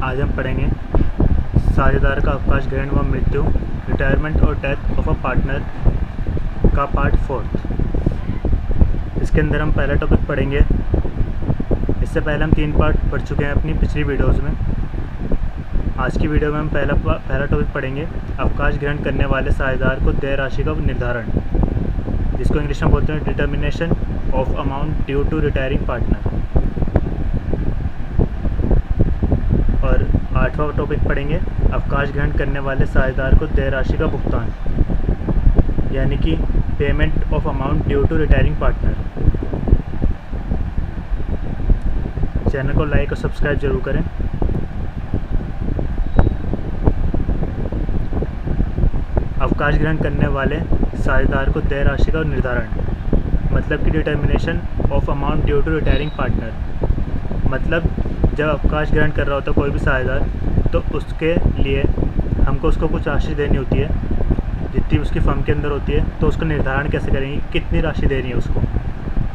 आज हम पढ़ेंगे साझेदार का अवकाश ग्रहण व मृत्यु, रिटायरमेंट और डेथ ऑफ अ पार्टनर का पार्ट 4। इसके अंदर हम पहला टॉपिक पढ़ेंगे। इससे पहले हम 3 पार्ट पढ़ चुके हैं अपनी पिछली वीडियोज़ में। आज की वीडियो में हम पहला टॉपिक पढ़ेंगे, अवकाश ग्रहण करने वाले साझेदार को देय राशि का निर्धारण, जिसको इंग्लिश में बोलते हैं determination of amount due to retiring partner. और 8वां टॉपिक पढ़ेंगे, अवकाश ग्रहण करने वाले साझेदार को देय राशि का भुगतान, यानी कि payment of amount due to retiring partner. Channel को लाइक और सब्सक्राइब जरूर करें। अवकाश ग्रहण करने वाले साझेदार को देय राशि का निर्धारण, मतलब कि determination of amount due to retiring partner. मतलब जब अवकाश ग्रहण कर रहा होता है कोई भी साझेदार, तो उसके लिए हमको उसको कुछ राशि देनी होती है, जितनी उसकी फर्म के अंदर होती है। तो उसका निर्धारण कैसे करेंगे, कितनी राशि देनी है उसको।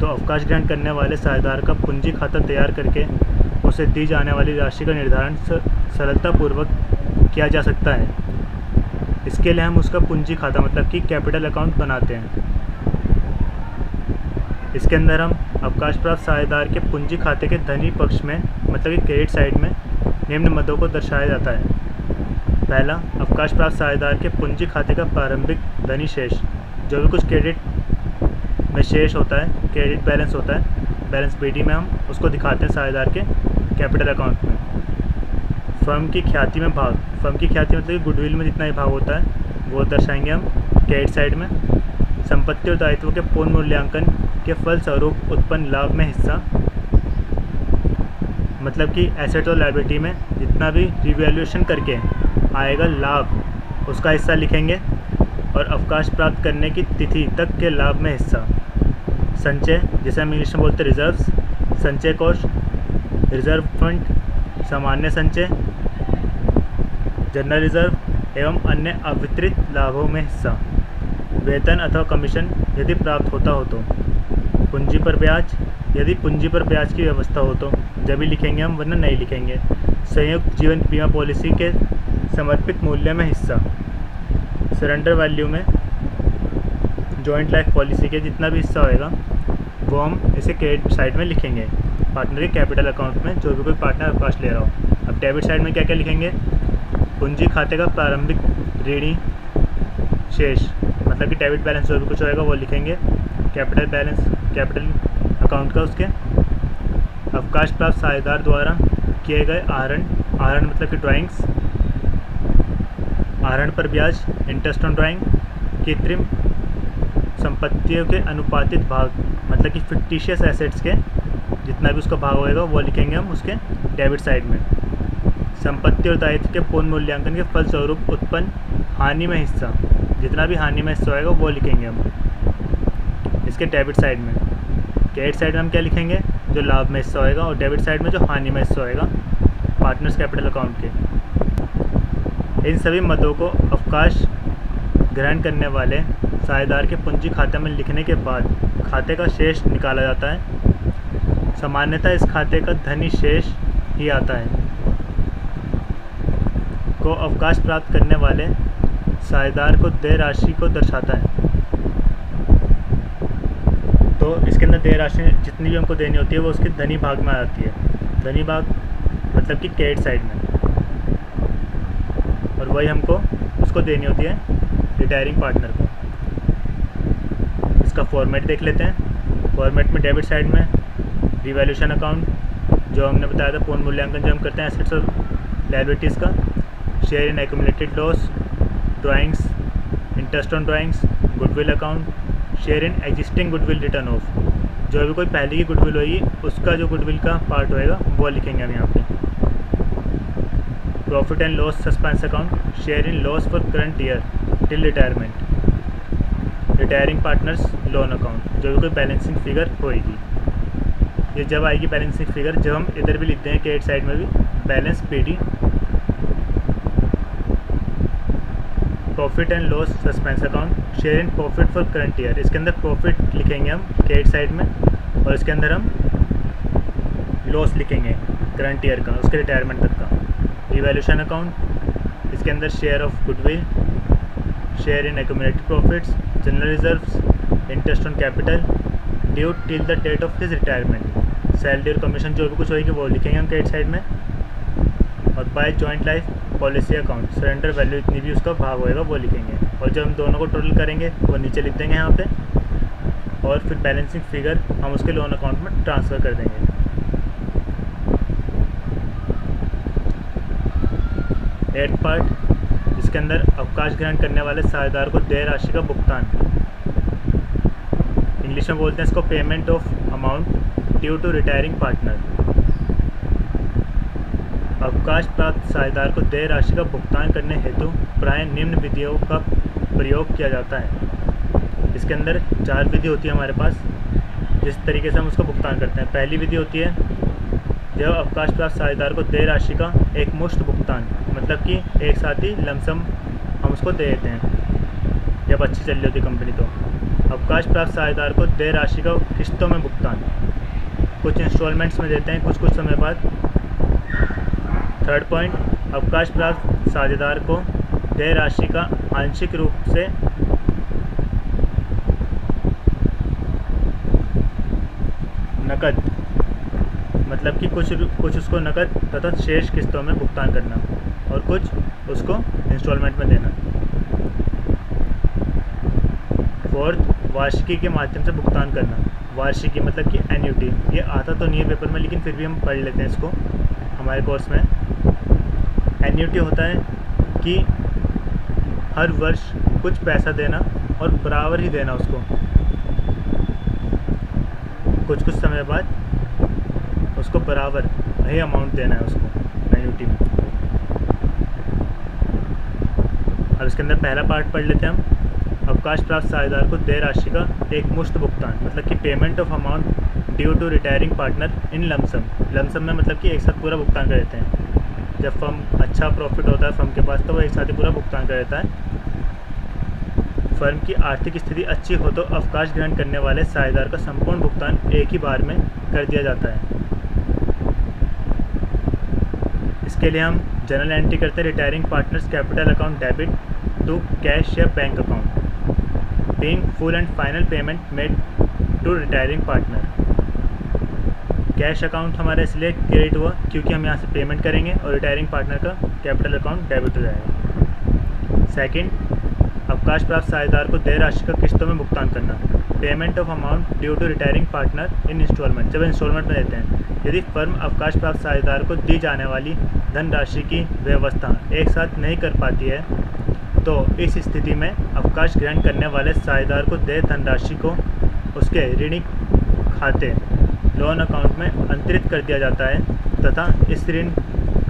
तो अवकाश ग्रहण करने वाले साझेदार का पूंजी खाता तैयार करके उसे दी जाने वाली राशि का निर्धारण सरलतापूर्वक किया जा सकता है। इसके लिए हम उसका पूंजी खाता मतलब कि कैपिटल अकाउंट बनाते हैं। इसके अंदर हम अवकाश प्राप्त साझेदार के पूंजी खाते के धनी पक्ष में मतलब कि क्रेडिट साइड में निम्न मदों को दर्शाया जाता है। पहला, अवकाश प्राप्त साझेदार के पूंजी खाते का प्रारंभिक धनी शेष, जो भी कुछ क्रेडिट में शेष होता है, क्रेडिट बैलेंस होता है, बैलेंस बीडी में हम उसको दिखाते हैं साझेदार के कैपिटल अकाउंट में। फर्म की ख्याति में भाग, फर्म की ख्याति मतलब कि गुडविल में जितना ही भाग होता है वो दर्शाएंगे हम क्रेडिट साइड में। संपत्ति और दायित्वों के पूर्ण मूल्यांकन के फलस्वरूप उत्पन्न लाभ में हिस्सा, मतलब कि एसेट और लायबिलिटी में जितना भी रिवैल्यूएशन करके आएगा लाभ, उसका हिस्सा लिखेंगे। और अवकाश प्राप्त करने की तिथि तक के लाभ में हिस्सा। संचय, जिसे हम इंग्लिश में बोलते हैं रिजर्व्स, संचय कोष, रिजर्व फंड, सामान्य संचय, जनरल रिजर्व एवं अन्य अवितरित लाभों में हिस्सा। वेतन अथवा कमीशन यदि प्राप्त होता हो तो। पूंजी पर ब्याज, यदि पूंजी पर ब्याज की व्यवस्था हो तो जब भी लिखेंगे हम, वरना नहीं लिखेंगे। संयुक्त जीवन बीमा पॉलिसी के समर्पित मूल्य में हिस्सा। सरेंडर वैल्यू में जॉइंट लाइफ पॉलिसी के जितना भी हिस्सा होएगा वो हम इसे क्रेडिट साइड में लिखेंगे, पार्टनर के कैपिटल अकाउंट में, जो भी कोई पार्टनर अवकाश ले रहा हो। अब डेबिट साइड में क्या क्या लिखेंगे, पूंजी खाते का प्रारंभिक ऋणी शेष, मतलब कि डेबिट बैलेंस जो भी कुछ होएगा वो लिखेंगे। कैपिटल बैलेंस, कैपिटल अकाउंट का उसके। अवकाश प्राप्त साझेदार द्वारा किए गए आहरण, आहरण मतलब कि ड्राइंग्स, आहरण पर ब्याज, इंटरेस्ट ऑन ड्राइंग। कृत्रिम संपत्तियों के अनुपातित भाग, मतलब कि फिक्टिशियस एसेट्स के जितना भी उसका भाग होएगा वो लिखेंगे हम उसके डेबिट साइड में। संपत्ति और दायित्व के पूर्ण मूल्यांकन के फलस्वरूप उत्पन्न हानि में हिस्सा, जितना भी हानि में हिस्सा होएगा वो लिखेंगे हम इसके डेबिट साइड में। क्रेडिट साइड में हम क्या लिखेंगे, जो लाभ में हिस्सा होएगा, और डेबिट साइड में जो हानि में हिस्सा होएगा पार्टनर्स कैपिटल अकाउंट के। इन सभी मदों को अवकाश ग्रहण करने वाले साझेदार के पूंजी खाते में लिखने के बाद खाते का शेष निकाला जाता है। सामान्यतः इस खाते का धनी शेष ही आता है को अवकाश प्राप्त करने वाले साझेदार को देय राशि को दर्शाता है। तो इसके अंदर देय राशि जितनी भी हमको देनी होती है वो उसके धनी भाग में आ जाती है। धनी भाग मतलब कि क्रेडिट साइड में, और वही हमको उसको देनी होती है रिटायरिंग पार्टनर को। इसका फॉर्मेट देख लेते हैं। फॉर्मेट में डेबिट साइड में रिवैल्यूएशन अकाउंट, जो हमने बताया था पूर्ण मूल्यांकन जो हम करते हैं एसेट्स और लायबिलिटीज़ का। Share in accumulated loss, drawings, interest on drawings, goodwill account, share in existing goodwill return of, जो भी कोई पहले की गुडविल होगी उसका जो गुडविल का पार्ट होएगा वो लिखेंगे हम यहाँ पे। Profit and loss suspense account, share in loss for current year till retirement, retiring partners loan account, जो भी कोई बैलेंसिंग फिगर होएगी। ये जब आएगी बैलेंसिंग फिगर, जब हम इधर भी लिखते हैं क्रेडिट साइड में भी balance PD. Profit and loss suspense account, share in profit for current year, इसके अंदर प्रॉफिट लिखेंगे हम क्रेडिट साइड में, और इसके अंदर हम लॉस लिखेंगे करंट ईयर का, उसके रिटायरमेंट तक का। रिवैल्यूएशन अकाउंट, इसके अंदर share of goodwill, share in accumulated profits, general reserves, interest on capital, due till the date of his retirement, salary और कमीशन जो भी कुछ होगी वो लिखेंगे हम क्रेडिट साइड में। और by joint life policy account, surrender value इतनी भी उसका भाग होएगा वो लिखेंगे, और जब हम दोनों को टोटल करेंगे वो नीचे लिख देंगे यहाँ पे, और फिर बैलेंसिंग फिगर हम उसके लोन अकाउंट में ट्रांसफ़र कर देंगे। एट पार्ट, इसके अंदर अवकाश ग्रहण करने वाले साझेदार को देय राशि का भुगतान, इंग्लिश में बोलते हैं इसको payment of amount due to retiring partner. अवकाश प्राप्त साझेदार को देय राशि का भुगतान करने हेतु प्राय निम्न विधियों का प्रयोग किया जाता है। इसके अंदर 4 विधि होती है हमारे पास, जिस तरीके से हम उसको भुगतान करते हैं। पहली विधि होती है जब अवकाश प्राप्त साझेदार को देय राशि का एक मुश्त भुगतान, मतलब कि एक साथ ही लमसम हम उसको दे देते हैं जब अच्छी चल रही होती कंपनी। तो अवकाश प्राप्त साझेदार को देय राशि का किस्तों में भुगतान, कुछ इंस्टॉलमेंट्स में देते हैं कुछ समय बाद। थर्ड पॉइंट, अवकाश प्राप्त साझेदार को देय राशि का आंशिक रूप से नकद, मतलब कि कुछ उसको नकद तथा शेष किस्तों में भुगतान करना और कुछ उसको इंस्टॉलमेंट में देना। फोर्थ, वार्षिकी के माध्यम से भुगतान करना। वार्षिकी मतलब कि एन्युटी, ये आता तो नहीं है पेपर में लेकिन फिर भी हम पढ़ लेते हैं इसको हमारे कोर्स में। एन्युटी होता है कि हर वर्ष कुछ पैसा देना और बराबर ही देना उसको, कुछ समय बाद उसको बराबर वही अमाउंट देना है उसको एन्युटी में। अब इसके अंदर पहला पार्ट पढ़ लेते हैं हम। अवकाश प्राप्त साझेदार को देय राशि का एक मुश्त भुगतान, मतलब कि payment of amount due to retiring partner in lump sum. Lump sum में मतलब कि एक साथ पूरा भुगतान कर देते हैं। जब फर्म अच्छा प्रॉफिट होता है फर्म के पास तो वो एक साथ ही पूरा भुगतान कर देता है। फर्म की आर्थिक स्थिति अच्छी हो तो अवकाश ग्रहण करने वाले साझेदार का संपूर्ण भुगतान एक ही बार में कर दिया जाता है। इसके लिए हम जनरल एंट्री करते हैं, retiring partners capital account debit to cash या bank account, being full and final payment made to retiring partner. Cash account हमारा इसलिए क्रेडिट हुआ क्योंकि हम यहाँ से पेमेंट करेंगे और रिटायरिंग पार्टनर का कैपिटल अकाउंट डेबिट हो जाएगा। सेकंड, अवकाश प्राप्त साझेदार को देय राशि का किस्तों में भुगतान करना, payment of amount due to retiring partner in installment, जब इंस्टॉलमेंट में देते हैं। यदि फर्म अवकाश प्राप्त साझेदार को दी जाने वाली धनराशि की व्यवस्था एक साथ नहीं कर पाती है तो इस स्थिति में अवकाश ग्रहण करने वाले साझेदार को देय धनराशि को उसके ऋणी खाते लोन अकाउंट में अंतरित कर दिया जाता है तथा इस ऋण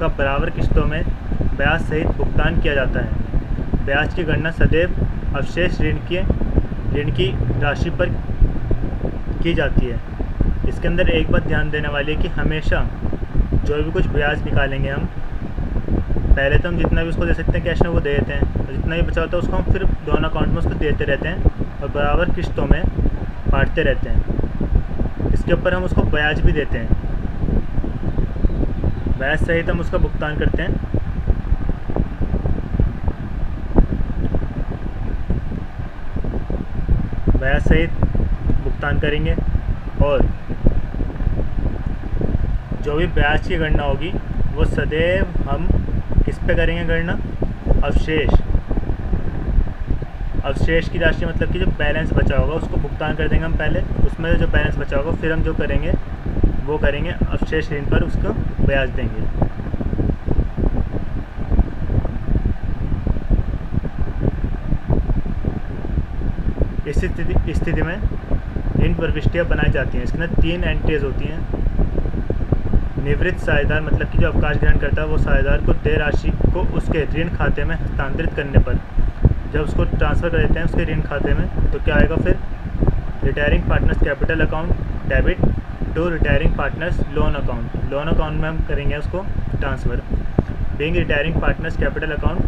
का बराबर किस्तों में ब्याज सहित भुगतान किया जाता है। ब्याज की गणना सदैव अवशेष ऋण की राशि पर की जाती है। इसके अंदर एक बात ध्यान देने वाली है कि हमेशा जो भी कुछ ब्याज निकालेंगे हम, पहले तो हम जितना भी उसको दे सकते हैं कैश में वो दे देते हैं, और जितना भी बचा होता है उसको हम फिर दोनों अकाउंट में उसको देते रहते हैं और बराबर किस्तों में बांटते रहते हैं। इसके ऊपर हम उसको ब्याज भी देते हैं, ब्याज सहित हम उसका भुगतान करते हैं। ब्याज सहित भुगतान करेंगे और जो भी ब्याज की गणना होगी वो सदैव हम किस पे करेंगे गणना, अवशेष की राशि, मतलब कि जो बैलेंस बचा होगा उसको भुगतान कर देंगे हम पहले, उसमें जो बैलेंस बचा होगा फिर हम जो करेंगे वो करेंगे अवशेष ऋण पर उसको ब्याज देंगे। इस स्थिति में इन प्रविष्टियाँ बनाई जाती हैं। इसके अंदर 3 एंट्रीज होती हैं। निवृत्त साझेदार, मतलब कि जो अवकाश ग्रहण करता है वो साझेदार को देय राशि को उसके ऋण खाते में हस्तांतरित करने पर जब उसको ट्रांसफ़र कर देते हैं उसके ऋण खाते में तो क्या आएगा फिर, retiring partners capital account debit to retiring partners loan account में हम करेंगे उसको transfer. Being retiring partners capital account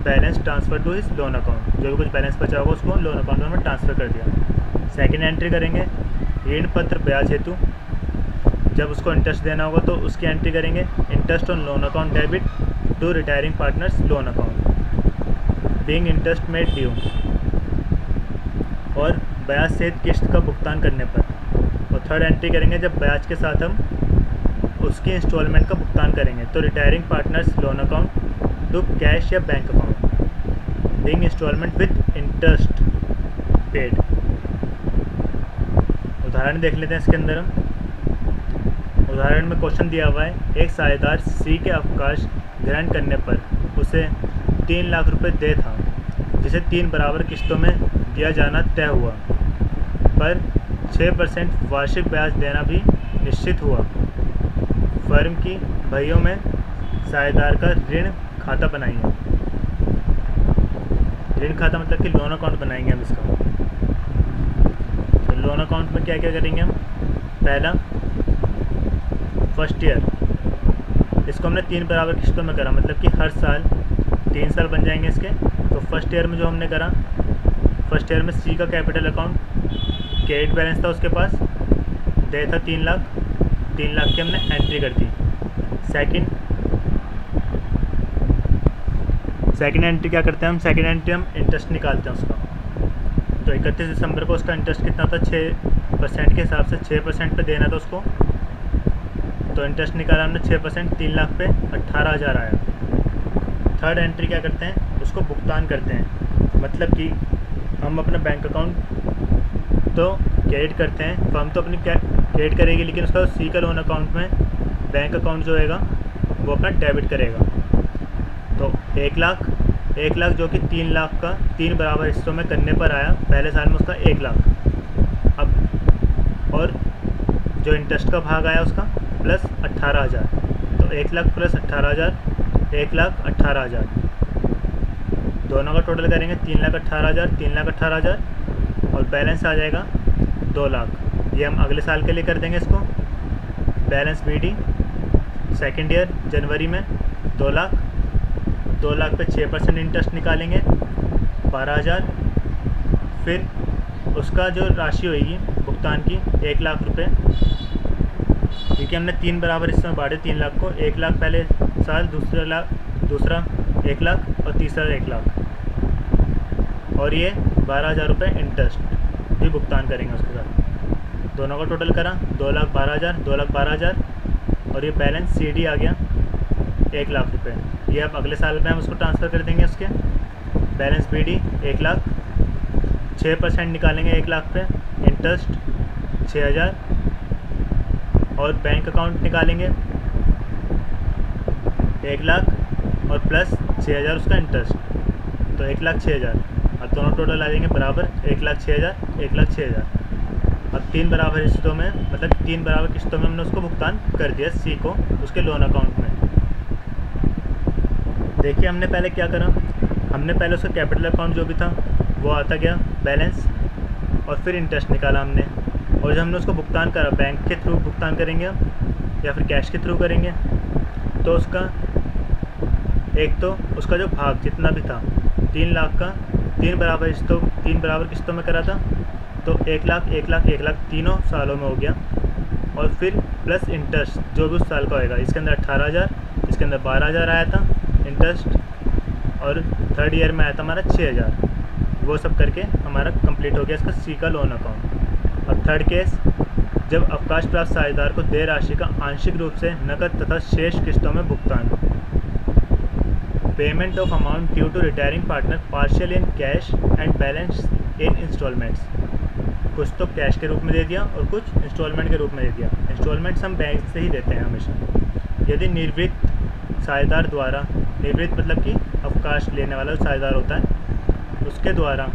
balance transfer to his loan account, जो भी कुछ बैलेंस बचा होगा उसको लोन अकाउंट में हमने ट्रांसफ़र कर दिया। सेकेंड एंट्री करेंगे, ऋण पत्र ब्याज हेतु जब उसको इंटरेस्ट देना होगा तो उसकी एंट्री करेंगे, interest on loan account debit to retiring partners loan account being interest made due, और ब्याज सहित किस्त का भुगतान करने पर। और थर्ड एंट्री करेंगे जब ब्याज के साथ हम उसकी इंस्टॉलमेंट का भुगतान करेंगे, तो retiring partners loan account to cash या bank account being instalment with interest paid. उदाहरण देख लेते हैं इसके अंदर हम। उदाहरण में क्वेश्चन दिया हुआ है, एक साझेदार सी के अवकाश ग्रहण करने पर उसे 3 लाख रुपए दे था, जिसे 3 बराबर किस्तों में दिया जाना तय हुआ, पर 6% वार्षिक ब्याज देना भी निश्चित हुआ। फर्म की बहियों में साझेदार का ऋण खाता बनाइए। ऋण खाता मतलब कि लोन अकाउंट बनाएंगे हम इसका। तो लोन अकाउंट में क्या क्या करेंगे हम? पहला, फर्स्ट ईयर, इसको हमने 3 बराबर किस्तों में करा, मतलब कि हर साल 3 साल बन जाएंगे इसके। तो फर्स्ट ईयर में जो हमने करा, फर्स्ट ईयर में सी का कैपिटल अकाउंट क्रेडिट बैलेंस था, उसके पास दे था 3 लाख, 3 लाख की हमने एंट्री कर दी। सेकंड एंट्री क्या करते हैं हम? सेकंड एंट्री हम इंटरेस्ट निकालते हैं उसका। तो 31 दिसंबर को उसका इंटरेस्ट कितना था? 6% के हिसाब से 6% पे देना था उसको। तो इंटरेस्ट निकाला हमने 6%, 3 लाख पे 18,000 आया। थर्ड एंट्री क्या करते हैं? उसको भुगतान करते हैं, मतलब कि हम अपना बैंक अकाउंट तो क्रेडिट करते हैं, फर्म तो अपनी क्रेडिट करेगी, लेकिन उसका सी का लोन अकाउंट में बैंक अकाउंट जो होगा वो अपना डेबिट करेगा। तो 1 लाख जो कि 3 लाख का 3 बराबर हिस्सों में करने पर आया, पहले साल में उसका 1 लाख। अब और जो इंटरेस्ट का भाग आया उसका प्लस 18,000, तो 1 लाख प्लस 18,000, 1,18,000, दोनों का टोटल करेंगे 3,18,000, 3,18,000, और बैलेंस आ जाएगा 2 लाख। ये हम अगले साल के लिए कर देंगे इसको। बैलेंस BD सेकेंड ईयर जनवरी में 2 लाख, 2 लाख पे 6% इंटरेस्ट निकालेंगे 12,000, फिर उसका जो राशि होगी भुगतान की 1 लाख रुपये, क्योंकि हमने 3 बराबर हिस्सों में बांटे 3 लाख को, 1 लाख पहले साल, दूसरा 1 लाख और तीसरा 1 लाख, और ये 12,000 रुपये इंटरेस्ट भी भुगतान करेंगे उसके साथ। दोनों का टोटल करा 2,12,000, 2,12,000, और ये बैलेंस CD आ गया 1 लाख रुपये। ये अब अगले साल में हम उसको ट्रांसफ़र कर देंगे उसके। बैलेंस BD 1 लाख, 6% निकालेंगे 1 लाख पे, इंटरेस्ट 6,000, और बैंक अकाउंट निकालेंगे 1 लाख और प्लस 6,000 उसका इंटरेस्ट, तो 1,06,000। अब दोनों टोटल आ जाएंगे बराबर 1,06,000, 1,06,000। अब 3 बराबर हिस्सों में, मतलब 3 बराबर किस्तों में हमने उसको भुगतान कर दिया सी को उसके लोन अकाउंट में। देखिए हमने पहले क्या करा, हमने पहले उसका कैपिटल अकाउंट जो भी था वो आता गया बैलेंस, और फिर इंटरेस्ट निकाला हमने, और जब हमने उसको भुगतान करा, बैंक के थ्रू भुगतान करेंगे हम या फिर कैश के थ्रू करेंगे, तो उसका एक तो उसका जो भाग जितना भी था 3 लाख का 3 बराबर किस्तों में करा था, तो 1 लाख 1 लाख 1 लाख तीनों सालों में हो गया, और फिर प्लस इंटरेस्ट जो भी उस साल का होएगा, इसके अंदर 18,000, इसके अंदर 12,000 आया था इंटरेस्ट, और थर्ड ईयर में आया था हमारा 6,000। वो सब करके हमारा कंप्लीट हो गया इसका सी का लोन अकाउंट। अब थर्ड केस, जब अवकाश प्राप्त साझेदार को देय राशि का आंशिक रूप से नकद तथा शेष किस्तों में भुगतान, payment of amount due to retiring partner partial in cash and balance in installments, कुछ तो कैश के रूप में दे दिया और कुछ इंस्टॉलमेंट के रूप में दे दिया। इंस्टॉलमेंट्स हम बैंक से ही देते हैं हमेशा। यदि निवृत्त साझेदार द्वारा, निवृत्त मतलब कि अवकाश लेने वाला साझेदार होता है, उसके द्वारा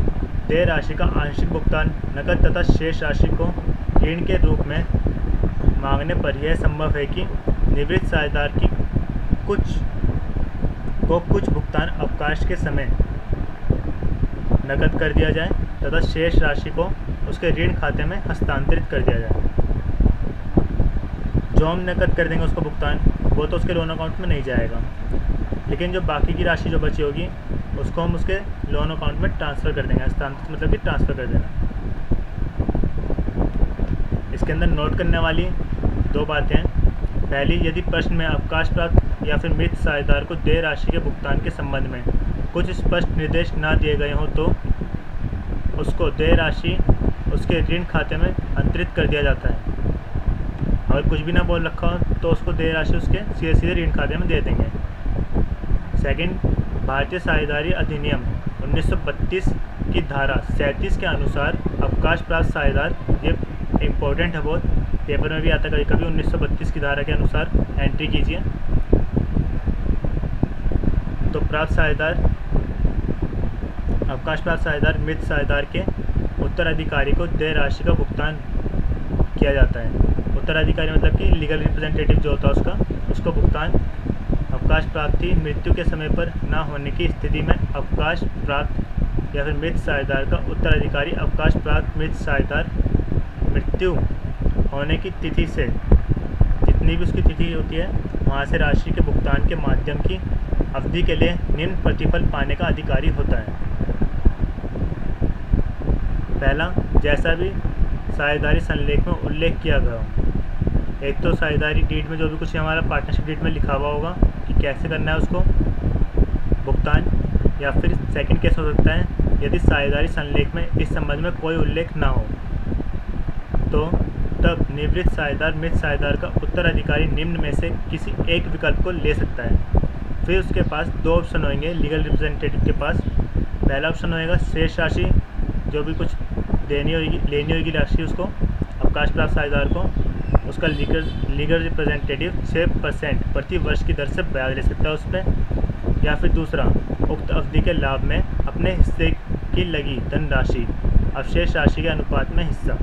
देय राशि का आंशिक भुगतान नकद तथा शेष राशि को ऋण के रूप में मांगने पर यह संभव है कि निवृत्त साझेदार की कुछ भुगतान अवकाश के समय नकद कर दिया जाए तथा शेष राशि को उसके ऋण खाते में हस्तांतरित कर दिया जाए। जो हम नकद कर देंगे उसको भुगतान, वो तो उसके लोन अकाउंट में नहीं जाएगा, लेकिन जो बाकी की राशि जो बची होगी उसको हम उसके लोन अकाउंट में ट्रांसफ़र कर देंगे। हस्तांतरित मतलब कि ट्रांसफ़र कर देना। इसके अंदर नोट करने वाली दो बातें हैं। पहली, यदि प्रश्न में अवकाश प्राप्त या फिर मृत साझेदार को देय राशि के भुगतान के संबंध में कुछ स्पष्ट निर्देश ना दिए गए हों तो उसको देय राशि उसके ऋण खाते में अंतरित कर दिया जाता है। अगर कुछ भी ना बोल रखा हो तो उसको देय राशि उसके सीधे सीधे ऋण खाते में दे देंगे। सेकंड, भारतीय साझेदारी अधिनियम 1932 की धारा 37 के अनुसार अवकाश प्राप्त साझेदार, ये इम्पोर्टेंट है बहुत, पेपर में भी आता है कभी कभी, 1932 की धारा के अनुसार एंट्री कीजिए। तो प्राप्त साझेदार, अवकाश प्राप्त साझेदार मृत साझेदार के उत्तराधिकारी को देय राशि का भुगतान किया जाता है। उत्तराधिकारी मतलब कि लीगल रिप्रेजेंटेटिव जो होता है उसको भुगतान अवकाश प्राप्ति मृत्यु के समय पर न होने की स्थिति में अवकाश प्राप्त या फिर मृत साझेदार का उत्तराधिकारी अवकाश प्राप्त मृत साझेदार मृत्यु होने की तिथि से, जितनी भी उसकी तिथि होती है वहाँ से राशि के भुगतान के माध्यम की अवधि के लिए निम्न प्रतिफल पाने का अधिकारी होता है। पहला, जैसा भी साझेदारी संलेख में उल्लेख किया गया हो। एक तो साझेदारी डीड में जो भी कुछ हमारा पार्टनरशिप डीड में लिखा हुआ होगा कि कैसे करना है उसको भुगतान, या फिर सेकंड केस हो सकता है यदि साझेदारी संलेख में इस संबंध में कोई उल्लेख ना हो तो तब निवृत्त साझेदार मृत साझेदार का उत्तराधिकारी निम्न में से किसी एक विकल्प को ले सकता है। फिर उसके पास दो ऑप्शन होंगे लीगल रिप्रेजेंटेटिव के पास। पहला ऑप्शन होएगा शेष राशि, जो भी कुछ लेनी होगी राशि उसको अवकाश प्राप्त साझेदार को, उसका लीगल रिप्रेजेंटेटिव 6% प्रति वर्ष की दर से ब्याज ले सकता है उस पर। या फिर दूसरा, उक्त अवधि के लाभ में अपने हिस्से की लगी धनराशि अवशेष राशि के अनुपात में हिस्सा,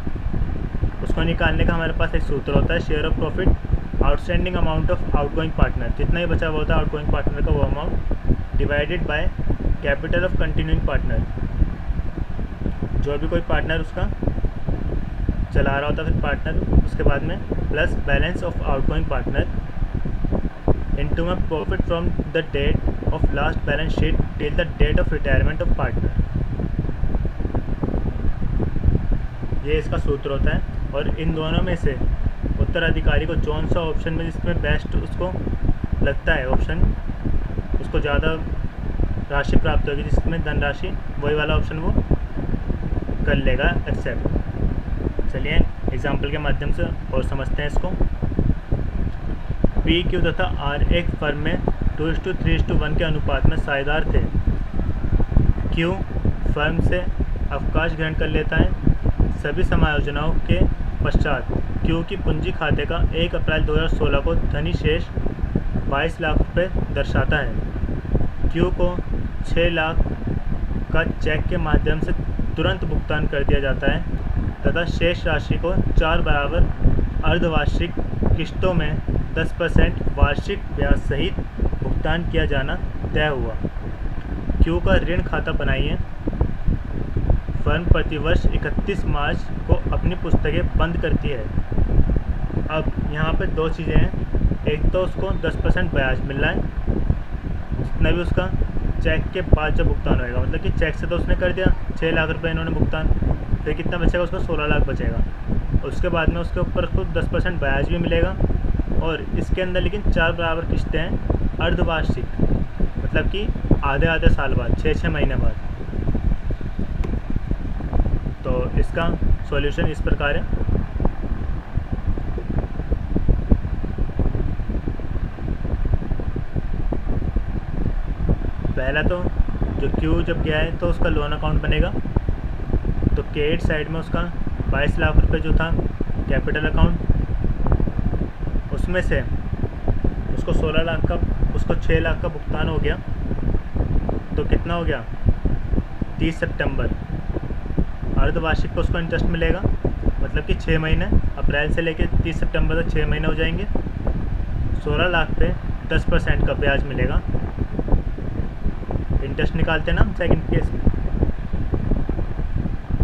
उसको निकालने का हमारे पास एक सूत्र होता है, share of profit outstanding amount of outgoing partner, जितना ही बचा हुआ होता है आउटगोइंग पार्टनर का वो amount divided by capital of continuing partner, जो भी कोई पार्टनर उसका चला रहा होता है फिर पार्टनर, उसके बाद में plus balance of outgoing partner into में profit from the date of last balance sheet till the date of retirement of partner. ये इसका सूत्र होता है। और इन दोनों में से उत्तराधिकारी को कौन सा ऑप्शन में जिसमें बेस्ट उसको लगता है ऑप्शन, उसको ज़्यादा राशि प्राप्त होगी जिसमें धनराशि, वही वाला ऑप्शन वो कर लेगा एक्सेप्ट। चलिए एग्जाम्पल के माध्यम से और समझते हैं इसको। पी क्यू तथा आर एक फर्म में 2:3:1 के अनुपात में साझेदार थे। क्यू फर्म से अवकाश ग्रहण कर लेता है। सभी समायोजनाओं के पश्चात क्यू की पूंजी खाते का 1 अप्रैल 2016 को धनी शेष 22 लाख रुपये दर्शाता है। क्यू को 6 लाख का चेक के माध्यम से तुरंत भुगतान कर दिया जाता है तथा शेष राशि को 4 बराबर अर्धवार्षिक किस्तों में 10% वार्षिक ब्याज सहित भुगतान किया जाना तय हुआ। क्यू का ऋण खाता बनाइए। फर्म प्रतिवर्ष 31 मार्च को अपनी पुस्तकें बंद करती है। अब यहाँ पे दो चीज़ें हैं, एक तो उसको 10% ब्याज मिल रहा है जितना भी उसका चेक के बाद जब भुगतान होएगा, मतलब कि चेक से तो उसने कर दिया 6 लाख रुपए इन्होंने भुगतान, फिर कितना बचेगा उसको 16 लाख बचेगा। उसके बाद में उसके ऊपर उसको 10% ब्याज भी मिलेगा और इसके अंदर लेकिन 4 बराबर किस्तें हैं अर्धवार्षिक, मतलब कि आधे साल बाद 6 महीने बाद। तो इसका सॉल्यूशन इस प्रकार है। पहला तो जो क्यू जब गया है तो उसका लोन अकाउंट बनेगा, तो क्रेडिट साइड में उसका 22 लाख रुपए जो था कैपिटल अकाउंट, उसमें से उसको 16 लाख का, उसको 6 लाख का भुगतान हो गया, तो कितना हो गया 30 सितंबर अर्धवार्षिक को उसको इंटरेस्ट मिलेगा, मतलब कि 6 महीने, अप्रैल से लेकर 30 सितंबर तक 6 महीने हो जाएंगे। 16 लाख पे 10% का ब्याज मिलेगा। इंटरेस्ट निकालते हैं ना सेकंड केस में,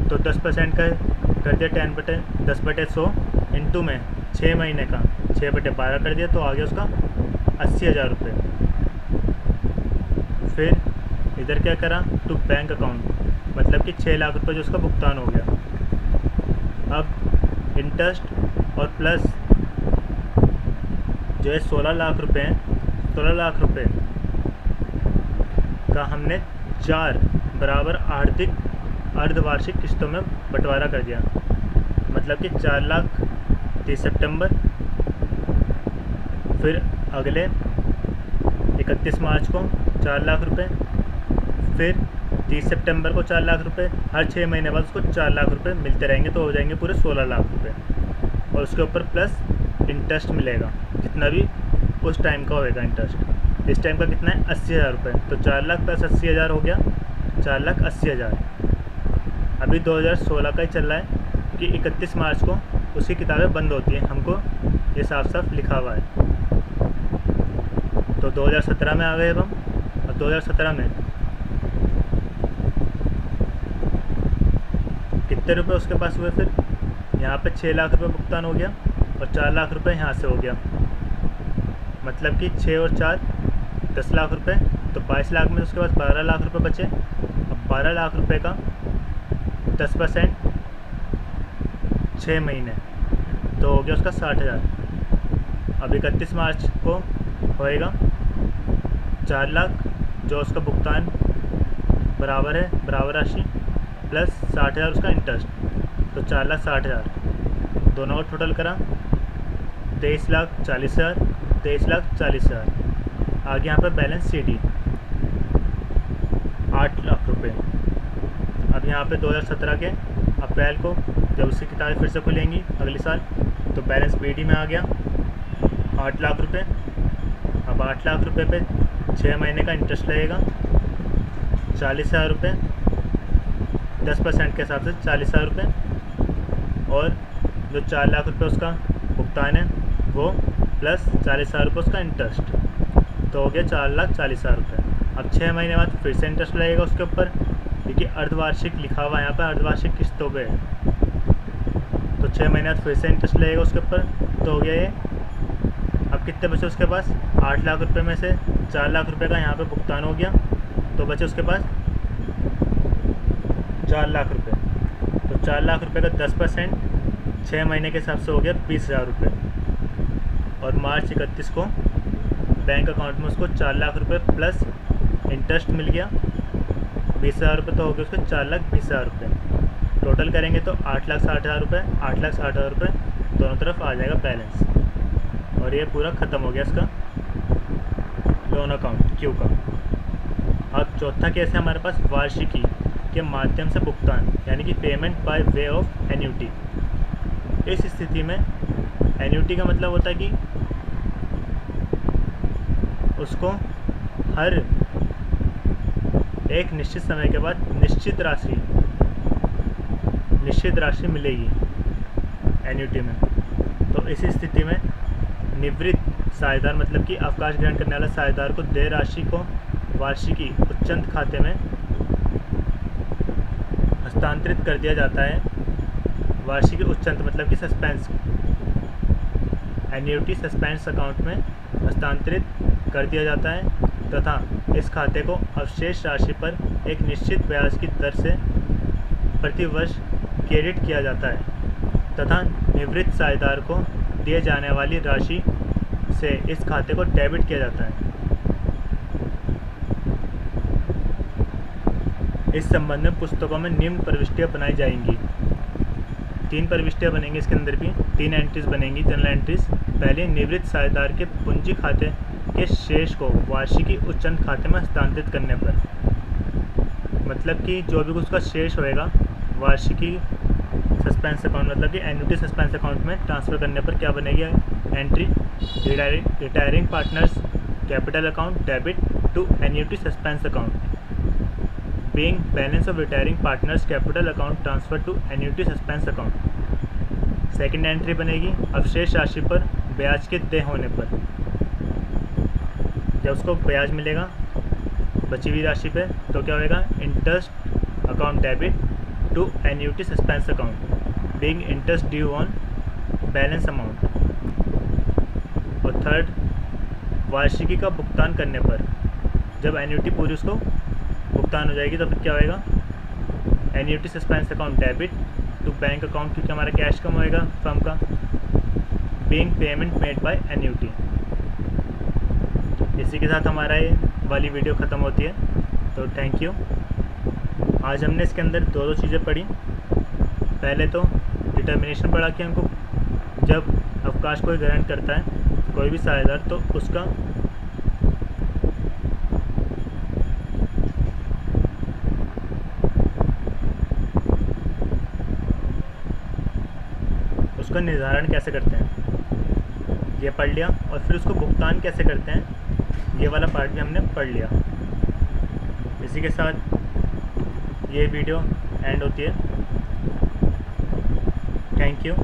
तो 10% का कर दिया 10/100 इंटू में 6 महीने का 6/12 कर दिया, तो आ गया उसका 80,000 रुपये। फिर इधर क्या करा, टू बैंक अकाउंट, मतलब कि 6 लाख रुपये जो उसका भुगतान हो गया। अब इंटरेस्ट और प्लस जो है 16 लाख रुपए हैं, 16 लाख रुपए का हमने 4 बराबर आर्थिक अर्धवार्षिक किस्तों में बंटवारा कर दिया। मतलब कि 4 लाख 30 सितंबर, फिर अगले 31 मार्च को 4 लाख रुपए, फिर 30 सितंबर को 4 लाख रुपए, हर 6 महीने बाद उसको 4 लाख रुपए मिलते रहेंगे, तो हो जाएंगे पूरे 16 लाख रुपए। और उसके ऊपर प्लस इंटरेस्ट मिलेगा, जितना भी उस टाइम का होएगा इंटरेस्ट। इस टाइम का कितना है 80,000 रुपये, तो 4 लाख प्लस 80,000 हो गया 4,80,000। अभी 2016 का ही चल रहा है कि 31 मार्च को उसकी किताबें बंद होती हैं, हमको ये साफ साफ लिखा हुआ है। तो 2017 में आ गए अब हम, और 2017 में कितने रुपए उसके पास हुए, फिर यहाँ पे 6 लाख रुपए भुगतान हो गया और 4 लाख रुपए यहाँ से हो गया। मतलब कि 6 और 4 10 लाख रुपए, तो 22 लाख में उसके पास 12 लाख रुपए बचे। अब 12 लाख रुपए का 10% 6 महीने, तो हो गया उसका 60,000। अब 31 मार्च को होएगा 4 लाख, जो उसका भुगतान बराबर है, बराबर राशि प्लस 60,000 उसका इंटरेस्ट, तो 4,60,000। दोनों का टोटल करा 23,40,000, 23,40,000। आगे यहाँ पर बैलेंस CD 8 लाख रुपए। अब यहाँ पे 2017 के अप्रैल को जब उसकी किताबें फिर से खुलेंगी अगले साल, तो बैलेंस BD में आ गया 8 लाख रुपए। अब 8 लाख रुपए पे 6 महीने का इंटरेस्ट लगेगा 40,000 रुपये, 10% के हिसाब से 40,000 रुपये, और जो 4 लाख रुपये उसका भुगतान है वो प्लस 40,000 रुपये उसका इंटरेस्ट, तो हो गया 4,40,000 रुपये। अब 6 महीने बाद फिर से इंटरेस्ट लगेगा उसके ऊपर, क्योंकि अर्धवार्षिक लिखा हुआ है यहाँ पर, अर्धवार्षिक किस्तों पे है, तो 6 महीने बाद फिर से इंटरेस्ट लगेगा उसके ऊपर, तो हो गया ये। अब कितने बचे उसके पास, 8 लाख रुपये में से 4 लाख रुपये का यहाँ पे भुगतान हो गया, तो बचे उसके पास 4 लाख रुपये। तो 4 लाख रुपये का 10% 6 महीने के हिसाब से हो गया 20,000 रुपये। और मार्च 31 को बैंक अकाउंट में उसको 4 लाख रुपये प्लस इंटरेस्ट मिल गया 20,000 रुपये, तो हो गए उसके 4,20,000 रुपये। टोटल करेंगे तो 8,60,000 रुपये, 8,60,000 रुपये दोनों तरफ आ जाएगा बैलेंस। और ये पूरा ख़त्म हो गया इसका लोन अकाउंट क्यू का। अब चौथा केस है हमारे पास वार्षिकी के माध्यम से भुगतान, यानी कि payment by way of annuity. इस स्थिति में एन्यूटी का मतलब होता है कि उसको हर एक निश्चित समय के बाद निश्चित राशि मिलेगी एन्यूटी में। तो इस स्थिति में निवृत्त साझेदार, मतलब कि अवकाश ग्रहण करने वाला साझेदार को देय राशि को वार्षिकी उच्चंत खाते में हस्तांतरित कर दिया जाता है। वार्षिकी उच्चंत मतलब कि सस्पेंस, एन्यूटी सस्पेंस अकाउंट में हस्तांतरित कर दिया जाता है, तथा इस खाते को अवशेष राशि पर एक निश्चित ब्याज की दर से प्रतिवर्ष क्रेडिट किया जाता है, तथा निवृत्त साझेदार को दिए जाने वाली राशि से इस खाते को डेबिट किया जाता है। इस संबंध में पुस्तकों में निम्न प्रविष्टियाँ बनाई जाएंगी। 3 प्रविष्टियाँ बनेंगी इसके अंदर भी, 3 एंट्रीज बनेंगी, जनरल एंट्रीज। पहले, निवृत्त साझेदार के पूंजी खाते के शेष को वार्षिकी उच्चंत खाते में हस्तांतरित करने पर, मतलब कि जो भी उसका शेष होएगा वार्षिकी सस्पेंस अकाउंट, मतलब कि एन्युटी सस्पेंस अकाउंट में ट्रांसफ़र करने पर क्या बनेगी entry, retiring partners capital account debit to annuity suspense account, being balance of retiring partners capital account transfer to annuity suspense account. Second entry बनेगी अवशेष राशि पर ब्याज के देय होने पर, जब उसको ब्याज मिलेगा बची हुई राशि पे, तो क्या होएगा, interest account debit to annuity suspense account being interest due on balance amount. और थर्ड, वार्षिकी का भुगतान करने पर, जब एन्युटी पूरी उसको भुगतान हो जाएगी तो फिर क्या होएगा, annuity suspense account debit to bank account, क्योंकि हमारा कैश कम होएगा फर्म का, being payment made by annuity. इसी के साथ हमारा ये वाली वीडियो ख़त्म होती है। तो थैंक यू। आज हमने इसके अंदर दो चीज़ें पढ़ी। पहले तो डिटर्मिनेशन पढ़ा कि हमको जब अवकाश कोई ग्रहण करता है कोई भी साझेदार, तो उसका निर्धारण कैसे करते हैं ये पढ़ लिया, और फिर उसको भुगतान कैसे करते हैं ये वाला पार्ट भी हमने पढ़ लिया। इसी के साथ ये वीडियो एंड होती है। Thank you.